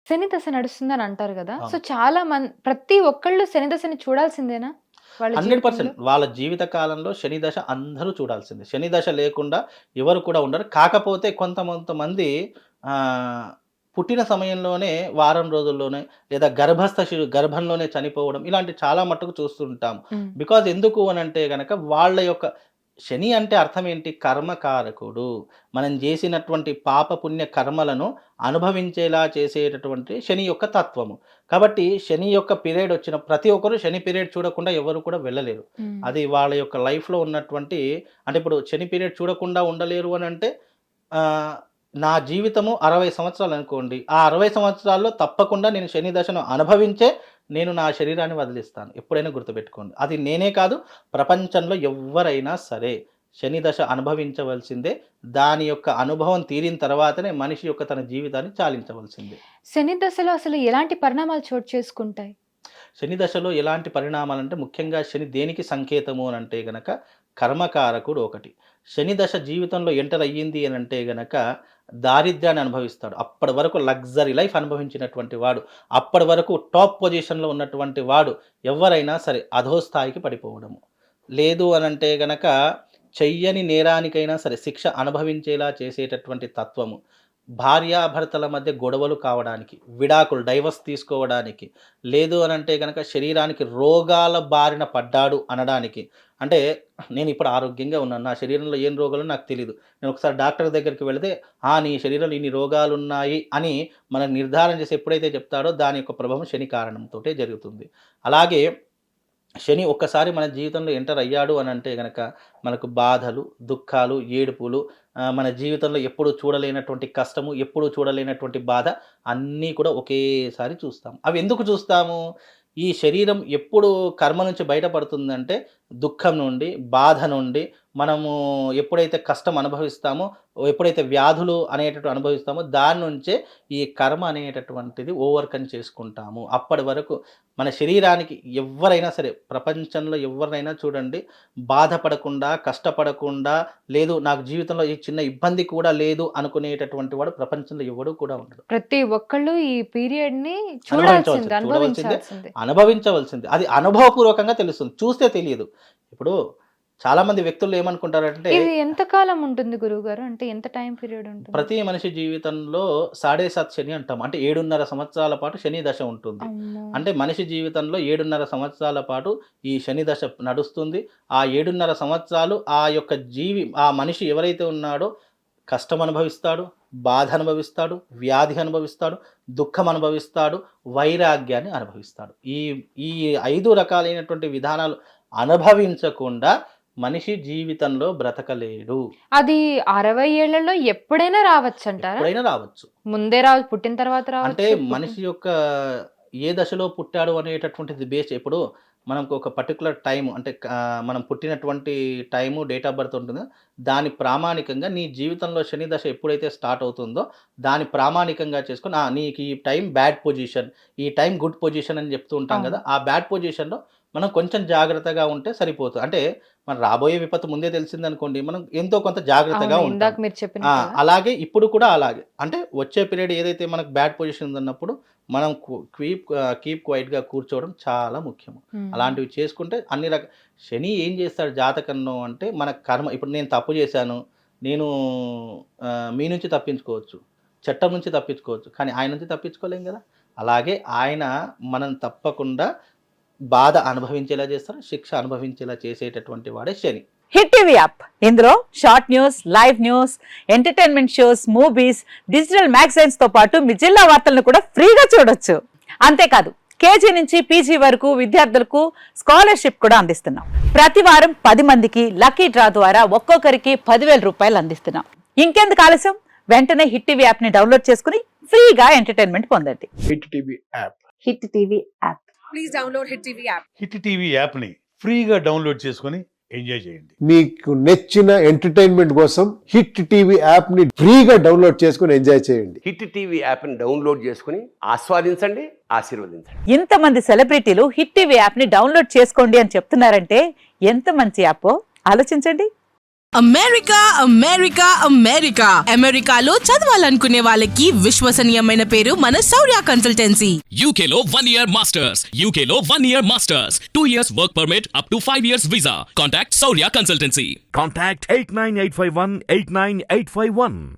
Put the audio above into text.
శని దశ నడుస్తుందని అంటారు గదా! సో, అవును. చాలా ప్రతి ఒక్కళ్ళు శని దశని చూడాల్సిందేనా వాళ్ళ 100% జీవితంలో? వాళ్ళ జీవిత కాలంలో శని దశ అందరూ చూడాల్సిందే. శని దశ లేకుండా ఎవరు కూడా ఉండరు. కాకపోతే కొంతమంది ఆహ్, పుట్టిన సమయంలోనే వారం రోజుల్లోనే లేదా గర్భంలోనే చనిపోవడం ఇలాంటి చాలా మట్టుకు చూస్తుంటాం. హ్మ్. బికాజ్ ఎందుకు అనంటే గనక వాళ్ళ యొక్క శని అంటే అర్థం ఏంటి? కర్మకారకుడు. మనం జేసినటువంటి పాప పుణ్య కర్మలను అనుభవించేలా చేసేటటువంటి శని యొక్క తత్వము. కాబట్టి శని యొక్క పీరియడ్ వచ్చిన ప్రతి ఒక్కరు శని పీరియడ్ చూడకుండా ఎవరు కూడా వెళ్ళలేరు. హ్మ్. అది వాళ్ళ యొక్క లైఫ్‌లో ఉన్నటువంటి అంటే ఇప్పుడు శని పీరియడ్ చూడకుండా ఉండలేరు అనంటే ఆహ్, నా జీవితము 60 సంవత్సరాలనుకోండి. ఆ 60 సంవత్సరాల్లో తప్పకుండా నేను శని దశను అనుభవించే నేను నా శరీరాన్ని వదిలిస్తాను. ఎప్పుడైనా గుర్తుపెట్టుకోండి. అది నేనే కాదు ప్రపంచంలో ఎవ్వరైనా సరే శని దశ అనుభవించవలసిందే. దాని యొక్క అనుభవం తీరిన తర్వాతనే మనిషి యొక్క తన జీవితాన్ని చాలించవలసిందే. శని దశలో అసలు ఎలాంటి పరిణామాలు చోటు చేసుకుంటాయి? శని దశలో ఎలాంటి పరిణామాలంటే ముఖ్యంగా శని దేనికి సంకేతము అనంటే గనక కర్మకారకుడు ఒకటి. శని దశ జీవితంలో ఎంటర్ అయ్యింది అనంటే గనక దారిద్ర్యాన్ని అనుభవిస్తాడు. అప్పటి వరకు లగ్జరీ లైఫ్ అనుభవించినటువంటి వాడు, అప్పటి వరకు టాప్ పొజిషన్‌లో ఉన్నటువంటి వాడు ఎవ్వరైనా సరే అధోస్థాయికి పడిపోవడము. లేదు అనంటే గనక చెయ్యని నేరానికైనా సరే శిక్ష అనుభవించేలా చేసేటటువంటి తత్వము. భార్యాభర్తల మధ్య గొడవలు కావడానికి, విడాకులు డైవర్స్ తీసుకోవడానికి, లేదు అనంటే గనక శరీరానికి రోగాల బారిన పడ్డాడు అనడానికి. అంటే నేనిప్పుడు ఆరోగ్యంగా ఉన్నాను. నా శరీరంలో ఏం రోగాలో నాకు తెలీదు. నేను ఒకసారి డాక్టర్ దగ్గరికి వెళితే, నీ శరీరంలో ఇన్ని రోగాలున్నాయి అని మనకు నిర్ధారణ చేసి ఎప్పుడైతే చెప్తాడో దాని యొక్క ప్రభావం శని కారణంతోటే జరుగుతుంది. అలాగే శని ఒక్కసారి మన జీవితంలో ఎంటర్ అయ్యాడు అనంటే గనక మనకు బాధలు, దుఃఖాలు, ఏడుపులు మన జీవితంలో ఎప్పుడూ చూడలేనటువంటి కష్టము, ఎప్పుడూ చూడలేనటువంటి బాధ అన్నీ కూడా ఒకేసారి చూస్తాం. అవి ఎందుకు చూస్తాము? ఈ శరీరం ఎప్పుడు కర్మ నుంచి బయటపడుతుందంటే దుఃఖం నుండి, బాధ నుండి మనము ఎప్పుడైతే కష్టం అనుభవిస్తామో, ఎప్పుడైతే వ్యాధులు అనేటటువంటి అనుభవిస్తామో దాని నుంచే ఈ కర్మ అనేటటువంటిది ఓవర్‌కమ్ చేసుకుంటాము. అప్పటి వరకు మన శరీరానికి ఎవ్వరైనా సరే ప్రపంచంలో ఎవరినైనా చూడండి బాధపడకుండా, కష్టపడకుండా, లేదు నాకు జీవితంలో ఈ చిన్న ఇబ్బంది కూడా లేదు అనుకునేటటువంటి వాడు ప్రపంచంలో ఎవడు కూడా ఉండడు. ప్రతి ఒక్కళ్ళు ఈ పీరియడ్‌ని చూడవలసిందే. అనుభవించాల్సిందే. అనుభవించవలసిందే. అది అనుభవపూర్వకంగా తెలుస్తుంది. చూస్తే తెలియదు. ఇప్పుడు చాలామంది వ్యక్తులు ఏమనుకుంటారంటే ఇది ఎంత కాలం ఉంటుంది గురువుగారు? అంటే ఎంత టైమ్ పీరియడ్ ఉంటుంది? ప్రతి మనిషి జీవితంలో 7.5 శని అంటాం. అంటే 7.5 సంవత్సరాల పాటు శని దశ ఉంటుంది. అమ్మో! అంటే మనిషి జీవితంలో 7.5 సంవత్సరాల పాటు ఈ శని దశ నడుస్తుంది. ఆ 7.5 సంవత్సరాలు ఆ మనిషి ఎవరైతే ఉన్నాడో కష్టం అనుభవిస్తాడు, బాధ అనుభవిస్తాడు, వ్యాధి అనుభవిస్తాడు, దుఃఖం అనుభవిస్తాడు, వైరాగ్యాన్ని అనుభవిస్తాడు. ఈ ఈ 5 రకాలైనటువంటి విధానాలు అనుభవించకుండా మనిషి జీవితంలో బ్రతకలేడు. అది 60 ఏళ్లలో ఎప్పుడైనా రావచ్చంటారా? ఎప్పుడైనా రావచ్చు. ముందే పుట్టిన తర్వాత అంటే రావచ్చు. మనిషి యొక్క ఏ దశలో పుట్టాడు అనేటటువంటిది బేస్ ఇప్పుడు మనకు ఒక పర్టిక్యులర్ టైం అంటే మనం పుట్టినటువంటి టైము, డేట్ ఆఫ్ బర్త్ ఉంటుందో దాని ప్రామాణికంగా నీ జీవితంలో శని దశ ఎప్పుడైతే స్టార్ట్ అవుతుందో దాన్ని ప్రామాణికంగా చేసుకొని నీకు ఈ టైం బ్యాడ్ పొజిషన్, ఈ టైం గుడ్ పొజిషన్ అని చెప్తూ ఉంటాం కదా! ఆ బ్యాడ్ పొజిషన్‌లో మనం కొంచెం జాగ్రత్తగా ఉంటే సరిపోతుంది. అంటే మన రాబోయే విపత్తు ముందే తెలిసిందనుకోండి మనం ఎంతో కొంత జాగ్రత్తగా అవును. ఉంటాం. ఇందాక మీరు చెప్పినట్టుగా. అలాగే ఇప్పుడు కూడా అలాగే. అంటే వచ్చే పీరియడ్ ఏదైతే మనకు బ్యాడ్ పొజిషన్ ఉందన్నప్పుడు మనం కీప్ క్వైట్‌గా కూర్చోవడం చాలా ముఖ్యము. హ్మ్. అలాంటివి చేసుకుంటే అన్ని శని ఏం చేస్తాడు జాతకంలో అంటే మన కర్మ ఇప్పుడు నేను తప్పు చేశాను. నేను మీ నుంచి తప్పించుకోవచ్చు. చట్టం నుంచి తప్పించుకోవచ్చు. కానీ ఆయన నుంచి తప్పించుకోలేం కదా! అలాగే ఆయన మనం తప్పకుండా బాధ అనుభవించేలా చేస్తారు. శిక్ష అనుభవించేలా చేసేటటువంటి వాడే శని. హిట్ టీవీ యాప్ ఇందులో short news, live news, entertainment shows, movies, digital magazines తో పాటు మీ జిల్లా వార్తలను కూడా ఫ్రీగా చూడొచ్చు. అంతేకాదు కేజీ నుంచి పీజీ వరకు విద్యార్థులకు స్కాలర్షిప్ కూడా అందిస్తున్నాం. ప్రతి వారం 10 మందికి లక్కీ డ్రా ద్వారా ఒక్కొక్కరికి 10,000 రూపాయలు అందిస్తున్నాం. ఇంకెందుకు ఆలస్యం? వెంటనే హిట్ టీవీ యాప్ ని డౌన్లోడ్ చేసుకుని ఫ్రీగా ఎంటర్టైన్మెంట్ పొందండి. Hit TV app. Hit TV app. Please download hit TV app. Hit TV యాప్ని ఫ్రీగా డౌన్లోడ్ చేసుకొని ఎంజాయ్ చేయండి. మీకు నచ్చిన ఎంటర్టైన్మెంట్ కోసం హిట్ టీవీ యాప్ ని ఫ్రీగా డౌన్లోడ్ చేసుకొని ఎంజాయ్ చేయండి. హిట్ టీవీ యాప్ని డౌన్లోడ్ చేసుకుని ఆస్వాదించండి, ఆశీర్వదించండి. ఇంతమంది సెలబ్రిటీలు హిట్ టీవీ యాప్ ని డౌన్లోడ్ చేసుకోండి అని చెప్తున్నారంటే ఎంత మంచి యాప్ ఆలోచించండి. అమెరికా అమెరికా అమెరికా అమెరికాలో చదవాలనుకునే వాళ్ళకి విశ్వసనీయమైన పేరు మన శౌర్య consultancy. UK Law 1 Year Masters. UK Law 1 Year Masters. 2 years work permit up to 5 years visa. Contact Saurya Consultancy. Contact 89851 89851.